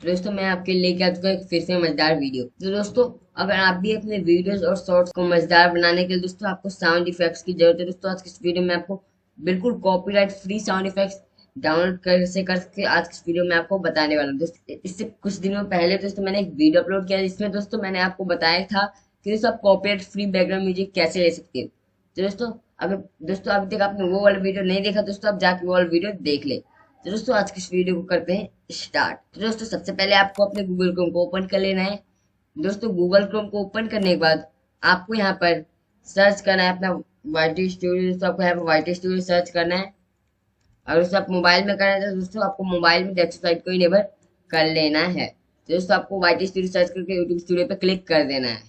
तो दोस्तों मैं आपके लिए लेके आ चुका एक फिर से मजेदार वीडियो। तो दोस्तों अगर आप भी अपने वीडियोस और शॉर्ट्स को मजेदार बनाने के लिए दोस्तों आपको साउंड इफेक्ट्स की जरूरत है, दोस्तों आज की इस वीडियो में आपको बिल्कुल copyright free sound effects download कैसे कर सकते हैं आज की इस वीडियो में आपको बताने वाला हूँ। दोस्तों इससे कुछ दिनों पहले दोस्तों मैंने एक वीडियो अपलोड किया जिसमें दोस्तों मैंने आपको बताया था कि दोस्तों आप कॉपीराइट फ्री बैकग्राउंड म्यूजिक कैसे ले सकते हो। तो दोस्तों अभी तक आपने वो वाला वीडियो नहीं देखा दोस्तों आप जाके वो वाला वीडियो देख ले। तो दोस्तों आज की इस वीडियो को करते हैं स्टार्ट। तो दोस्तों सबसे पहले आपको अपने गूगल क्रोम को ओपन कर लेना है। दोस्तों गूगल क्रोम को ओपन करने के बाद आपको यहाँ पर सर्च करना है अपना वाईटी स्टूडियो। दोस्तों आपको यहाँ पर वाईटी स्टूडियो सर्च करना है। अगर दोस्तों आप मोबाइल में करना है तो दोस्तों आपको मोबाइल में डेस्कटॉप साइट को इनेबल कर लेना है। तो दोस्तों आपको वाईटी स्टूडियो सर्च करके यूट्यूब स्टूडियो पे क्लिक कर देना है।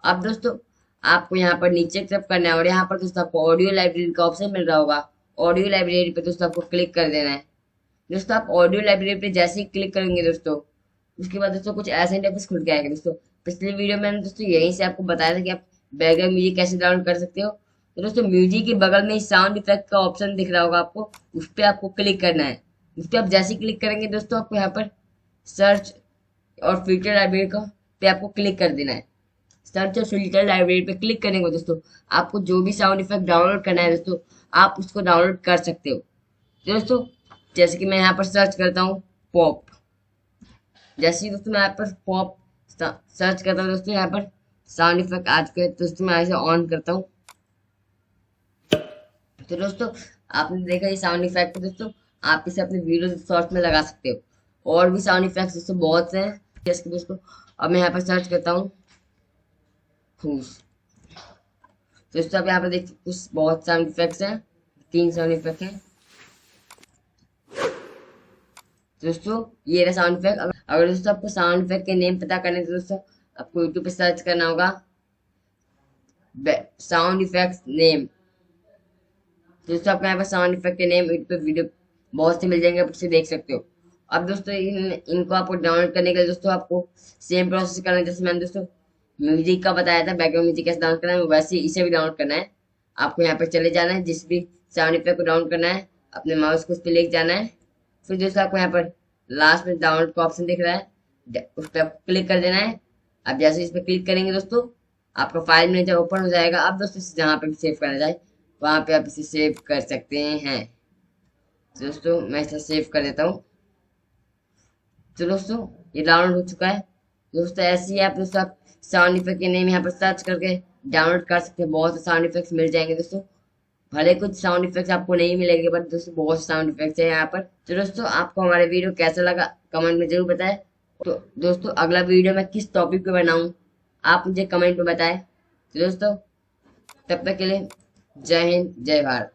अब दोस्तों आपको यहाँ पर नीचे की तरफ करना है और यहाँ पर दोस्तों आपको ऑडियो लाइब्रेरी का ऑप्शन मिल रहा होगा। ऑडियो लाइब्रेरी पे दोस्तों आपको क्लिक कर देना है। दोस्तों आप ऑडियो लाइब्रेरी पे जैसे ही क्लिक करेंगे दोस्तों उसके बाद दोस्तों कुछ ऐसा इंटरफेस खुल के आएगा। दोस्तों पिछले वीडियो में मैंने दोस्तों यहीं से आपको बताया था कि आप बैकग्राउंड म्यूजिक कैसे डाउनलोड कर सकते हो। तो दोस्तों म्यूजिक के बगल में साउंड इफेक्ट का ऑप्शन दिख रहा होगा आपको, उस पर आपको क्लिक करना है। उस पर आप जैसे ही क्लिक करेंगे दोस्तों आपको यहाँ पर सर्च और फिल्टर लाइब्रेरी का पे आपको क्लिक कर देना है। सर्च और फिल्टर लाइब्रेरी पे क्लिक करने को दोस्तों आपको जो भी साउंड इफेक्ट डाउनलोड करना है दोस्तों आप उसको डाउनलोड कर सकते हो। तो दोस्तों जैसे कि मैं यहाँ पर सर्च करता हूँ पॉप। जैसे ही दोस्तों मैं यहाँ पर पॉप सर्च करता हूँ दोस्तों यहाँ पर साउंड इफेक्ट आ चुके हैं। तो दोस्तों मैं ऐसे ऑन करता हूँ। तो दोस्तों आपने देखा ये साउंड इफेक्ट है। दोस्तों आप इसे अपने वीडियो शॉर्ट्स में लगा सकते हो। और भी साउंड इफेक्ट्स दोस्तों बहुत से हैं। जैसे कि दोस्तों अब मैं यहाँ पर सर्च करता हूँ फूस। तो दोस्तों अब यहाँ पर देखिए कुछ बहुत साउंड इफेक्ट्स हैं, 3 साउंड इफेक्ट हैं। दोस्तों ये रहा साउंड इफेक्ट। अगर दोस्तों आपको साउंड इफेक्ट के नेम पता करने तो दोस्तों आपको यूट्यूब पे सर्च करना होगा साउंड इफेक्ट्स नेम। दोस्तों आपको यहाँ पर साउंड इफेक्ट के नेम यूट्यूब पे वीडियो बहुत से मिल जाएंगे, आप उसे देख सकते हो। अब दोस्तों इनको आपको डाउनलोड करने के लिए दोस्तों आपको सेम प्रोसेस करना है जैसे मैंने दोस्तों म्यूजिक का बताया था, बैकग्राउंड म्यूजिक कैसे डाउनलोड करना है वैसे ही इसे भी डाउनलोड करना है। आपको यहाँ पर चले जाना है, जिस भी साउंड इफेक्ट को डाउनलोड करना है अपने माउस को उस पर लेके जाना है। फिर दोस्तों आपको यहाँ पर लास्ट में डाउनलोड का ऑप्शन दिख रहा है, उस पर आपको क्लिक कर देना है। अब जैसे इस पर क्लिक करेंगे दोस्तों आपका फाइल मैनेजर ओपन हो जाएगा। अब दोस्तों जहाँ पे भी सेव करना जाए वहाँ पे आप इसे सेव कर सकते हैं। तो दोस्तों मैं इसे सेव कर देता हूँ। तो दोस्तों ये डाउनलोड हो चुका है। दोस्तों ऐसे ही आप दोस्तों आप साउंड इफेक्ट के नेम यहाँ पर सर्च करके डाउनलोड कर सकते हैं। बहुत से साउंड इफेक्ट्स मिल जाएंगे दोस्तों। भले कुछ साउंड इफेक्ट्स आपको नहीं मिलेंगे बट दोस्तों बहुत साउंड इफेक्ट्स है यहाँ पर। तो दोस्तों आपको हमारा वीडियो कैसा लगा कमेंट में जरूर बताएं। तो दोस्तों अगला वीडियो मैं किस टॉपिक पे बनाऊं आप मुझे कमेंट में बताएं। तो दोस्तों तब तक के लिए जय हिंद जय भारत।